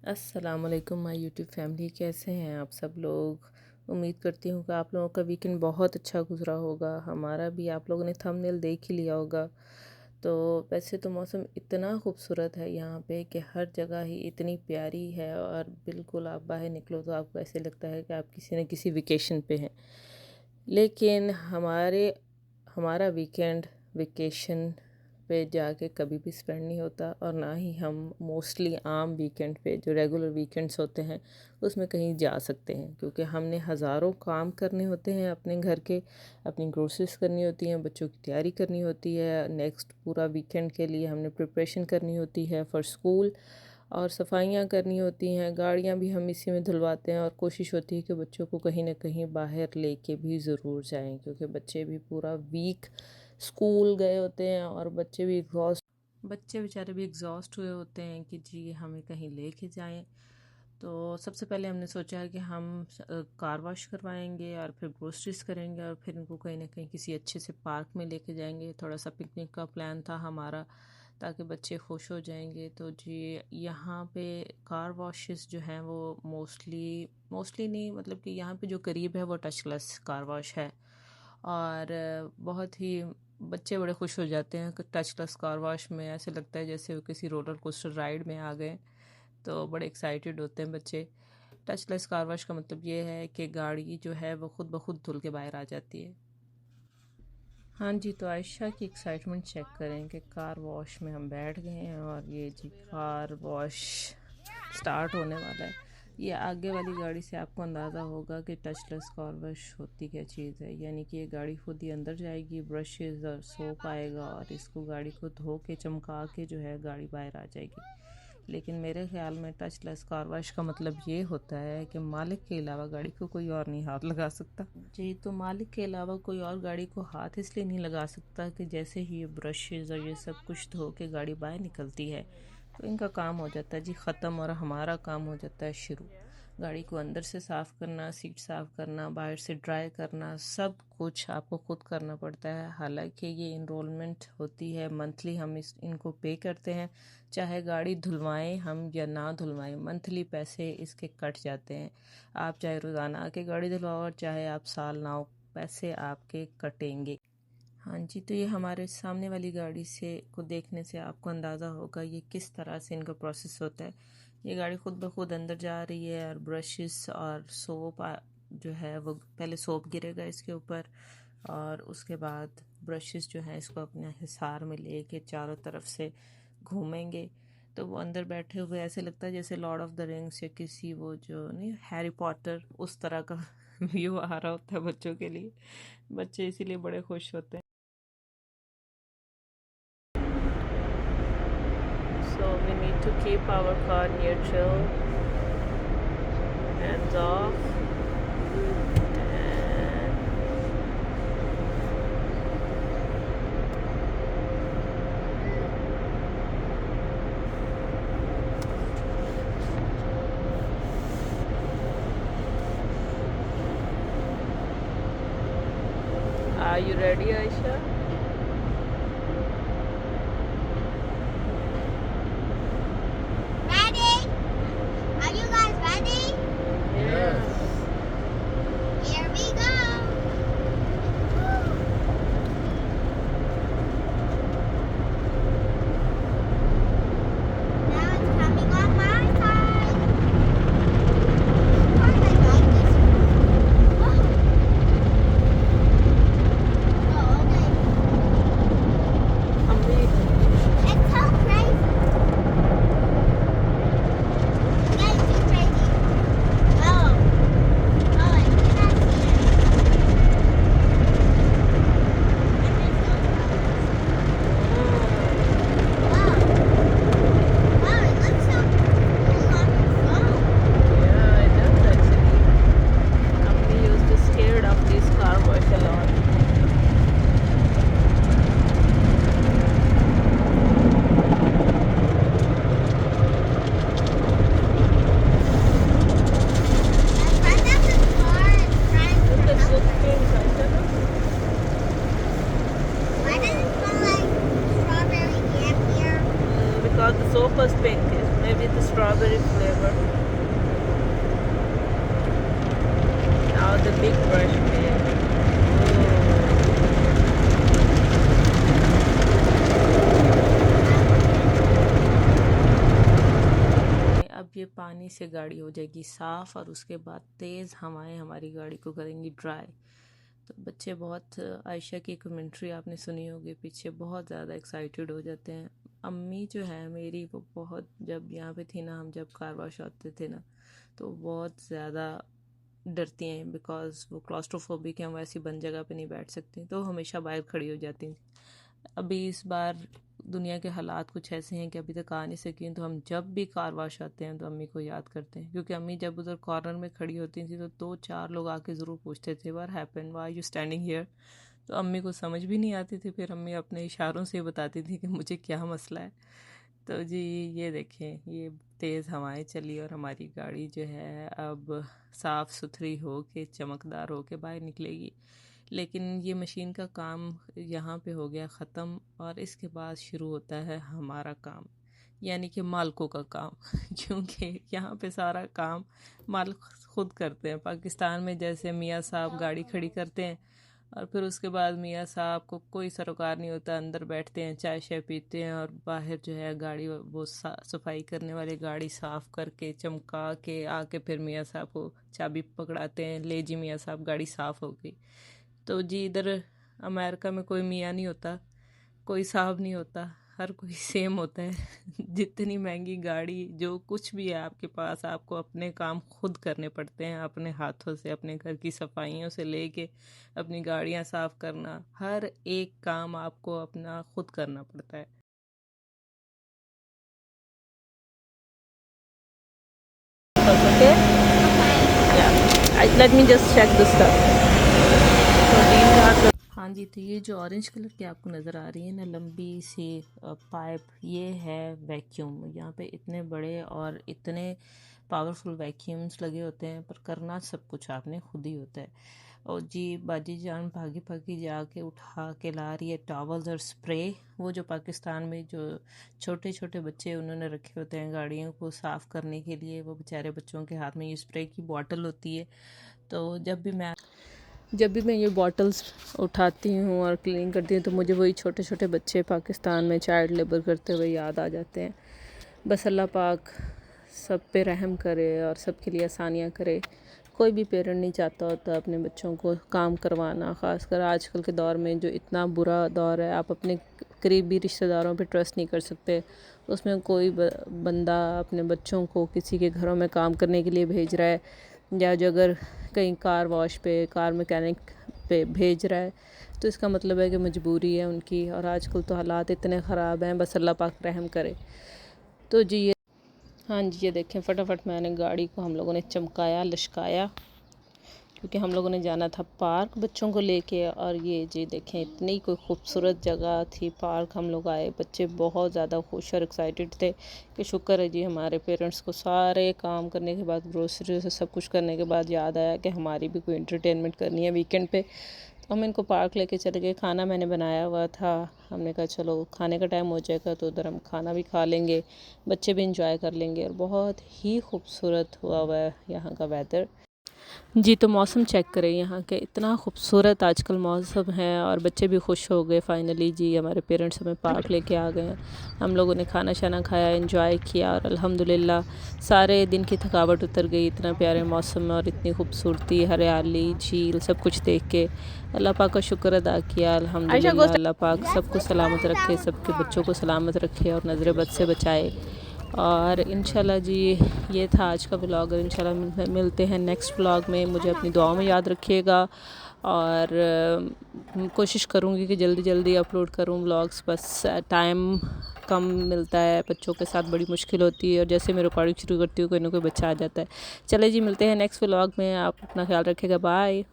अस्सलामुअलैकुम my YouTube family, कैसे हैं आप सब लोग। उम्मीद करती हूँ कि आप लोगों का वीकेंड बहुत अच्छा गुजरा होगा। हमारा भी आप लोगों ने थंबनेल देख ही लिया होगा। तो वैसे तो मौसम इतना खूबसूरत है यहाँ पे कि हर जगह ही इतनी प्यारी है और बिल्कुल आप बाहर निकलो तो आपको ऐसे लगता है कि आप किसी न किसी वेकेशन पे हैं। लेकिन हमारा वीकेंड वेकेशन पे जाके कभी भी स्पेंड नहीं होता और ना ही हम मोस्टली आम वीकेंड पे जो रेगुलर वीकेंड्स होते हैं उसमें कहीं जा सकते हैं, क्योंकि हमने हज़ारों काम करने होते हैं अपने घर के। अपनी ग्रोसरीज करनी होती हैं, बच्चों की तैयारी करनी होती है, नेक्स्ट पूरा वीकेंड के लिए हमने प्रिपरेशन करनी होती है फॉर स्कूल, और सफाइयाँ करनी होती हैं। गाड़ियाँ भी हम इसी में धुलवाते हैं और कोशिश होती है कि बच्चों को कहीं ना कहीं बाहर लेके भी ज़रूर जाएं, क्योंकि बच्चे भी पूरा वीक स्कूल गए होते हैं और बच्चे बेचारे भी एग्जॉस्ट हुए होते हैं कि जी हमें कहीं लेके जाएं। तो सबसे पहले हमने सोचा है कि हम कार वॉश करवाएंगे और फिर ग्रोसरीज करेंगे और फिर इनको कहीं ना कहीं किसी अच्छे से पार्क में लेके जाएंगे। थोड़ा सा पिकनिक का प्लान था हमारा, ताकि बच्चे खुश हो जाएंगे। तो जी यहाँ पे कार वॉशेस जो हैं वो मोस्टली नहीं, मतलब कि यहाँ पे जो करीब है वो टचलेस कार वॉश है और बहुत ही बच्चे बड़े खुश हो जाते हैं। टचलेस कार वॉश में ऐसे लगता है जैसे वो किसी रोलर कोस्टर राइड में आ गए, तो बड़े एक्साइटेड होते हैं बच्चे। टचलेस कार वॉश का मतलब ये है कि गाड़ी जो है वो खुद ब खुद धुल के बाहर आ जाती है। हाँ जी, तो आयशा की एक्साइटमेंट चेक करें कि कार वॉश में हम बैठ गए हैं और ये जी कार वॉश स्टार्ट होने वाला है। ये आगे वाली गाड़ी से आपको अंदाज़ा होगा कि टचलेस कार वॉश होती क्या चीज़ है। यानी कि ये गाड़ी खुद ही अंदर जाएगी, ब्रशेज़ और सोप आएगा और इसको गाड़ी को धो के चमका के जो है गाड़ी बाहर आ जाएगी। लेकिन मेरे ख्याल में टचलेस कार वॉश का मतलब ये होता है कि मालिक के अलावा गाड़ी को कोई और नहीं हाथ लगा सकता। जी, तो मालिक के अलावा कोई और गाड़ी को हाथ इसलिए नहीं लगा सकता कि जैसे ही ये ब्रशेज़ और ये सब कुछ धो के गाड़ी बाहर निकलती है तो इनका काम हो जाता है जी ख़त्म और हमारा काम हो जाता है शुरू। गाड़ी को अंदर से साफ़ करना, सीट साफ़ करना, बाहर से ड्राई करना, सब कुछ आपको खुद करना पड़ता है। हालांकि ये इनरोलमेंट होती है मंथली, हम इनको पे करते हैं। चाहे गाड़ी धुलवाएं हम या ना धुलवाएं, मंथली पैसे इसके कट जाते हैं। आप चाहे रोज़ाना आके गाड़ी धुलवाओ और चाहे आप साल ना हो, पैसे आपके कटेंगे। हाँ जी, तो ये हमारे सामने वाली गाड़ी से को देखने से आपको अंदाज़ा होगा ये किस तरह से इनका प्रोसेस होता है। ये गाड़ी खुद ब खुद अंदर जा रही है और ब्रशेस और सोप जो है वो पहले सोप गिरेगा इसके ऊपर और उसके बाद ब्रशेस जो है इसको अपने हिसार में लेके चारों तरफ से घूमेंगे। तो वो अंदर बैठे हुए ऐसे लगता है जैसे लॉर्ड ऑफ द रिंग्स या किसी वो जो नहीं हैरी पॉटर उस तरह का व्यू आ रहा होता है बच्चों के लिए। बच्चे इसीलिए बड़े खुश होते हैं। So we need to keep our car neutral, hands off, and are you ready, Aisha? Ready? Are you guys ready? Yes. Here we go. Now it's coming on my side. Of course I like this one. Oh. Oh, okay. flavor. Now the big brush pen. अब ये पानी से गाड़ी हो जाएगी साफ़ और उसके बाद तेज़ हवाएं हमारी गाड़ी को करेंगी ड्राई। तो बच्चे बहुत, आयशा की कमेंट्री आपने सुनी होगी पीछे, बहुत ज़्यादा एक्साइटेड हो जाते हैं। अम्मी जो है मेरी वो बहुत, जब यहाँ पे थी ना, हम जब कार वॉश आते थे ना, तो बहुत ज़्यादा डरती हैं बिकॉज़ वो क्लॉस्ट्रोफोबिक हैं, वो ऐसी बंद जगह पे नहीं बैठ सकती, तो हमेशा बाहर खड़ी हो जाती थी। अभी इस बार दुनिया के हालात कुछ ऐसे हैं कि अभी तक आ नहीं सकी, तो हम जब भी कार वॉश आते हैं तो अम्मी को याद करते हैं, क्योंकि अम्मी जब उधर कॉर्नर में खड़ी होती थी तो 2-4 लोग आके ज़रूर पूछते थे, what happened, why you standing here. तो अम्मी को समझ भी नहीं आती थी, फिर अम्मी अपने इशारों से बताती थी कि मुझे क्या मसला है। तो जी ये देखें, ये तेज़ हवाएं चली और हमारी गाड़ी जो है अब साफ़ सुथरी हो के चमकदार हो के बाहर निकलेगी। लेकिन ये मशीन का काम यहाँ पे हो गया ख़त्म और इसके बाद शुरू होता है हमारा काम, यानी कि मालिकों का काम क्योंकि यहाँ पे सारा काम मालिक खुद करते हैं। पाकिस्तान में जैसे मियाँ साहब गाड़ी खड़ी करते हैं और फिर उसके बाद मियाँ साहब को कोई सरोकार नहीं होता, अंदर बैठते हैं, चाय शाय पीते हैं और बाहर जो है गाड़ी वो सफाई करने वाले गाड़ी साफ़ करके चमका के आके फिर मियाँ साहब को चाबी पकड़ाते हैं, ले जी मियाँ साहब गाड़ी साफ़ हो गई। तो जी इधर अमेरिका में कोई मियाँ नहीं होता, कोई साहब नहीं होता, हर कोई सेम होता है जितनी महंगी गाड़ी जो कुछ भी है आपके पास, आपको अपने काम खुद करने पड़ते हैं, अपने हाथों से, अपने घर की सफाइयों से लेके अपनी गाड़ियाँ साफ़ करना, हर एक काम आपको अपना खुद करना पड़ता है। Okay? Yeah. Let me just check the stuff. हाँ जी, तो ये जो ऑरेंज कलर की आपको नज़र आ रही है ना लंबी सी पाइप, ये है वैक्यूम। यहाँ पे इतने बड़े और इतने पावरफुल वैक्यूम्स लगे होते हैं, पर करना सब कुछ आपने खुद ही होता है। और जी बाजी जान भागी भागी जाके उठा के ला रही है टॉवल्स और स्प्रे, वो जो पाकिस्तान में जो छोटे छोटे बच्चे उन्होंने रखे होते हैं गाड़ियों को साफ़ करने के लिए, वो बेचारे बच्चों के हाथ में ये स्प्रे की बॉटल होती है। तो जब भी मैं ये बॉटल्स उठाती हूँ और क्लीन करती हूँ तो मुझे वही छोटे छोटे बच्चे पाकिस्तान में चाइल्ड लेबर करते हुए याद आ जाते हैं। बस अल्लाह पाक सब पे रहम करे और सब के लिए आसानियाँ करे। कोई भी पेरेंट नहीं चाहता होता अपने बच्चों को काम करवाना, ख़ासकर आजकल के दौर में जो इतना बुरा दौर है, आप अपने करीबी रिश्तेदारों पे ट्रस्ट नहीं कर सकते। उसमें कोई बंदा अपने बच्चों को किसी के घरों में काम करने के लिए भेज रहा है, या जो अगर कहीं कार वॉश पे, कार मैकेनिक पे भेज रहा है, तो इसका मतलब है कि मजबूरी है उनकी। और आजकल तो हालात इतने ख़राब हैं, बस अल्लाह पाक रहम करे। तो जी ये, हाँ जी ये देखें, फटाफट मैंने गाड़ी को हम लोगों ने चमकाया, लश्काया, क्योंकि हम लोगों ने जाना था पार्क बच्चों को लेके। और ये जी देखें, इतनी कोई खूबसूरत जगह थी पार्क, हम लोग आए, बच्चे बहुत ज़्यादा खुश और एक्साइटेड थे कि शुक्र है जी हमारे पेरेंट्स को सारे काम करने के बाद, ग्रोसरी से सब कुछ करने के बाद याद आया कि हमारी भी कोई एंटरटेनमेंट करनी है वीकेंड पे। तो हम इनको पार्क लेके चले गए। खाना मैंने बनाया हुआ था, हमने कहा चलो खाने का टाइम हो जाएगा तो उधर हम खाना भी खा लेंगे, बच्चे भी इंजॉय कर लेंगे। और बहुत ही खूबसूरत हुआ है यहाँ का वेदर। जी तो मौसम चेक करें यहाँ के, इतना खूबसूरत आजकल मौसम है और बच्चे भी खुश हो गए। फाइनली जी हमारे पेरेंट्स हमें पार्क लेके आ गए हैं, हम लोगों ने खाना शाना खाया, एंजॉय किया और अल्हम्दुलिल्लाह सारे दिन की थकावट उतर गई। इतना प्यारे मौसम में और इतनी खूबसूरती, हरियाली, झील, सब कुछ देख के अल्लाह पाक का शुक्र अदा किया। अल्हम्दुलिल्लाह अल्लाह पाक सबको सलामत रखे, सबके बच्चों को सलामत रखे और नज़र बद से बचाए। और इंशाल्लाह जी ये था आज का व्लॉग, और इंशाल्लाह मिलते हैं नेक्स्ट व्लॉग में। मुझे अपनी दुआओं में याद रखिएगा और कोशिश करूँगी कि जल्दी जल्दी अपलोड करूँ व्लॉग्स, बस टाइम कम मिलता है, बच्चों के साथ बड़ी मुश्किल होती है, और जैसे मैं रिकॉर्डिंग शुरू करती हूँ कोई ना कोई बच्चा आ जाता है। चले जी मिलते हैं नेक्स्ट व्लॉग में, आप अपना ख्याल रखिएगा, बाय।